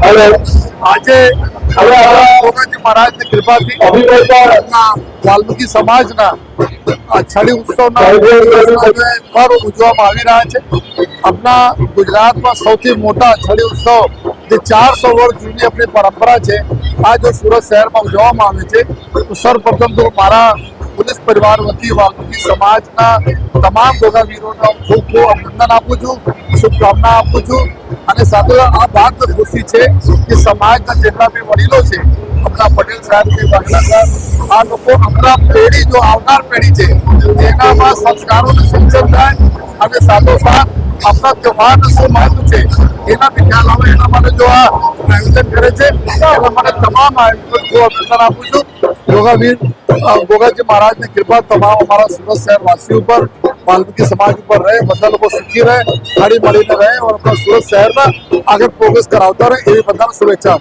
આજે ગોગાજી મહારાજની કૃપાથી વાલ્મીકી સમાજના છડી ઉત્સવના પર ઉજવવામાં આવી રહ્યા છે. આપણા ગુજરાતમાં સૌથી મોટા છડી ઉત્સવ જે 400 વર્ષ જૂની આપણી પરંપરા છે, આ જો સુરત શહેરમાં ઉજવવામાં આવે છે, તો સર્વપ્રથમ તો મારા પોલીસ પરિવાર વતી વાલ્મીકી સમાજના તમામ ગોગાવીરોને ખૂબ ખૂબ અભિનંદન આપું છું, શુભકામના આપું છું. અને સાથે આ વાત ખુશી છે કે સમાજના જેટલા બી વડીલો છે, આપણા પટેલ સાહેબ છે, વાઘેલા સાહેબ, આ લોકો આપણા પેઢી જો આવનાર પેઢી છે તેનામાં સંસ્કારોનું સિંચન થાય અને સાથોસાથ આપણા તહેવારનું શું મહત્વ છે એના બી ખ્યાલ આવે. એના માટે જો આ આયોજન કરે છે એના માટે તમામ આયોજન હું અભિનંદન આપું છું. ગોગાજી મહારાજની કૃપા તમામ અમારા સુરત શહેર વાસીઓ ઉપર, વાલ્મીકી સમાજ ઉપર રહે, બધા લોકો સુખી રહે, હળી મળીને રહે और अपना सूरत शहर में आगे प्रोग्रेस कराता रहे, ये बताना शुभेच्छा.